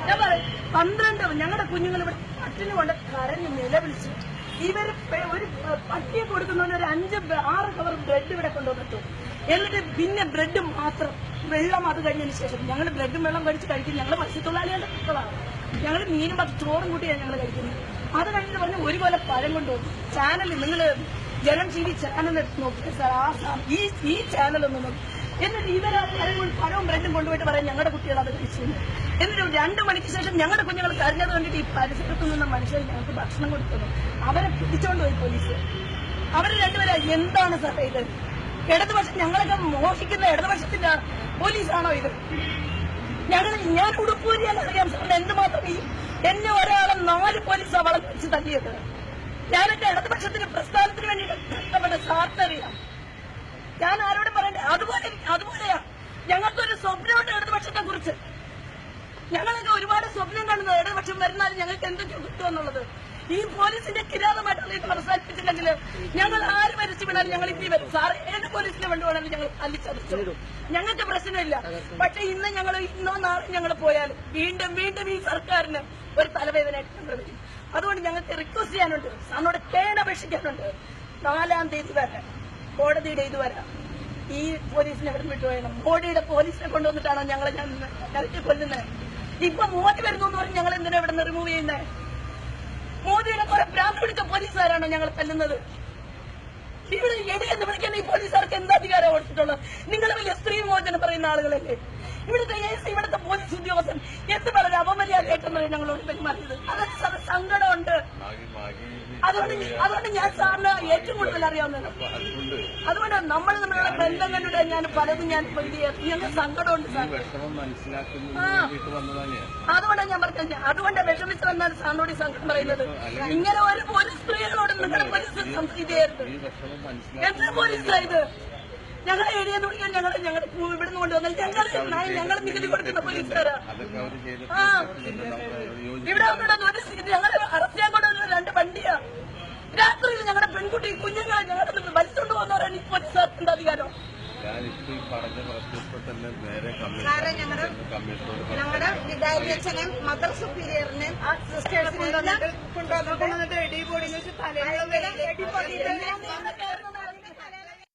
ഞാൻ പറയും 12 ഞങ്ങളുടെ കുഞ്ഞുങ്ങൾ ഇവിടെ പട്ടിണി കൊണ്ട് കരഞ്ഞ് നിലവിളിച്ചു. ഇവര് ഒരു പട്ടിയെ കൊടുക്കുന്നവന് ഒരു 5-6 കവർ ബ്രെഡ് ഇവിടെ കൊണ്ടുവന്നിട്ടു. എന്നിട്ട് പിന്നെ ബ്രെഡ് മാത്രം, വെള്ളം അത് കഴിഞ്ഞതിന് ശേഷം ഞങ്ങൾ ബ്രെഡും വെള്ളം കഴിച്ച് കഴിക്കും. ഞങ്ങൾ മത്സ്യത്തൊഴിലാളികളുടെ മക്കളാണ്. ഞങ്ങൾ മീനും ചോറും കൂട്ടിയാണ് ഞങ്ങൾ കഴിക്കുന്നത്. അത് കഴിഞ്ഞിട്ട് പറഞ്ഞ് ഒരുപോലെ പഴം കൊണ്ടുപോകും. ചാനൽ നിങ്ങൾ ജനം TV ചാനൽ എടുത്ത് നോക്കുക സാർ. ഈ ചാനലൊന്നും നോക്കി. എന്നിട്ട് ഇവരെ പഴവും ബ്രെഡും കൊണ്ടുപോയിട്ട് പറയാം ഞങ്ങളുടെ കുട്ടികൾ അത് കഴിച്ചു. എന്നിട്ട് 2 മണിക്ക് ശേഷം ഞങ്ങളുടെ കുഞ്ഞുങ്ങൾ കരഞ്ഞത് കണ്ടിട്ട് ഈ പരിസരത്ത് നിന്ന മനുഷ്യർ ഞങ്ങൾക്ക് ഭക്ഷണം കൊടുക്കുന്നു. അവരെ പിടിച്ചോണ്ട് പോയി പോലീസ്. അവര് രണ്ടുപേരെ എന്താണ് സാർ ഇത്? ഇടതുപക്ഷം ഞങ്ങളൊക്കെ മോഹിക്കുന്ന ഇടതുപക്ഷത്തിന്റെ പോലീസാണോ ഇത്? ഞാൻ ഉടുപ്പൂരിയാന്ന് അറിയാം സാറിന് എന്തുമാത്രം എന്നെ ഒരാളെ 4 പോലീസാണ് വളം വെച്ച് തല്ലിയത്. ഞാനൊക്കെ ഇടതുപക്ഷത്തിന് പ്രസ്ഥാനത്തിന് വേണ്ടിയിട്ട് കഷ്ടപ്പെട്ട സാറിനറിയാം. ഞാൻ ആരോട് പറയണ്ടേ? അതുപോലെയാ ഞങ്ങൾക്കൊരു സ്വപ്നമുണ്ട് ഇടതുപക്ഷത്തെ കുറിച്ച്. ഞങ്ങളൊക്കെ ഒരുപാട് സ്വപ്നം കാണുന്നത് ഇടതുപക്ഷം വരുന്നാലും ഞങ്ങൾക്ക് എന്തൊക്കെ കിട്ടുമെന്നുള്ളത്. ഈ പോലീസിന്റെ കിരാതമായിട്ടുള്ള ഇത് അവസാനിപ്പിച്ചില്ലെങ്കിൽ ഞങ്ങൾ ആര് മരിച്ചു വിടാനും ഞങ്ങൾ ഇനി വരും. സാർ ഏത് പോലീസിനെ കൊണ്ടുപോകണമെങ്കിൽ ഞങ്ങൾ അല്ലിച്ചതച്ചു. ഞങ്ങൾക്ക് പ്രശ്നമില്ല. പക്ഷെ ഇന്നോ നാളെ ഞങ്ങൾ പോയാലും വീണ്ടും ഈ സർക്കാരിന് ഒരു തലവേദനയായിട്ട് ഞങ്ങൾ വരും. അതുകൊണ്ട് ഞങ്ങൾക്ക് റിക്വസ്റ്റ് ചെയ്യാനുണ്ട്, സാറിനോട് കേണപേക്ഷിക്കാനുണ്ട്. 4-ാം തീയതി വരെ കോടതിയുടെ ഇതുവരെ ഈ പോലീസിനെ ഇവിടെ വിട്ടുപോയണം. മോഡിയുടെ പോലീസിനെ കൊണ്ടുവന്നിട്ടാണോ ഞങ്ങളെ കരക്കി കൊല്ലുന്നത്? ഇപ്പൊ മോദി വരുന്നു എന്ന് പറഞ്ഞ് ഞങ്ങൾ എന്തിനാ ഇവിടെ നിന്ന് റിമൂവ് ചെയ്യുന്നത്? മോദിയുടെ കുറെ ഭ്രാന്ത് പിടിച്ച പോലീസുകാരാണോ ഞങ്ങൾ കൊല്ലുന്നത്? ഇവിടെ എടിയെന്ന് വിളിക്കാൻ ഈ പോലീസുകാർക്ക് എന്ത് അധികാരം കൊടുത്തിട്ടുള്ളത്? നിങ്ങൾ വലിയ സ്ത്രീ മോചനം പറയുന്ന ആളുകളല്ലേ? ഇവിടുത്തെ പോലീസ് ഉദ്യോഗസ്ഥൻ എന്ത് വളരെ അപമര്യാദയായിട്ടാണ് ഞങ്ങളോട് പെരുമാറിയത്. അതൊക്കെ സങ്കടമുണ്ട്. അതുകൊണ്ട് ഞാൻ സാറിന് ഏറ്റവും കൂടുതൽ അറിയാവുന്നത്. അതുകൊണ്ട് നമ്മൾ തമ്മിലുള്ള ബന്ധം കണ്ടിട്ട് ഞാൻ പലതും ഞങ്ങൾക്ക് സങ്കടമുണ്ട് സാർ. അതുകൊണ്ടാണ് ഞാൻ പറഞ്ഞത്. അതുകൊണ്ട് വിഷമിച്ച് വന്നാൽ സാറിനോട് സങ്കടം പറയുന്നത്. ഇങ്ങനെ ഒരു സ്ത്രീകളോട് നിങ്ങളുടെ പോലീസ് ഇത് ചെയ്യരുത്. എന്താ പോലീസാ ഇത്? ഞങ്ങളെ ഏരിയെന്ന് വിളിക്കാൻ ഞങ്ങൾ ഇവിടുന്ന് കൊണ്ടുവന്നാൽ ഞങ്ങൾ നികുതി കൊടുക്കുന്ന പോലീസുകാരാ. ഇവിടെ ഞങ്ങൾ അറസ്റ്റ് ചെയ്യാൻ കൊണ്ടുവന്ന 2 വണ്ടിയാ. രാത്രിയിൽ ഞങ്ങളുടെ പെൺകുട്ടി കുഞ്ഞുങ്ങളെ ഞങ്ങളുടെ വലിച്ചുകൊണ്ട് പോകുന്നവരാണ് ഈ പോലീസുകാർക്ക് എന്താ അധികാരം? സാറേ ഞങ്ങളുടെ വിദ്യാഭ്യാസനെയും മദർ സുപ്പീരിയറിനെയും സിസ്റ്റേഴ്സിനെയും കൊണ്ടുവന്നിട്ട്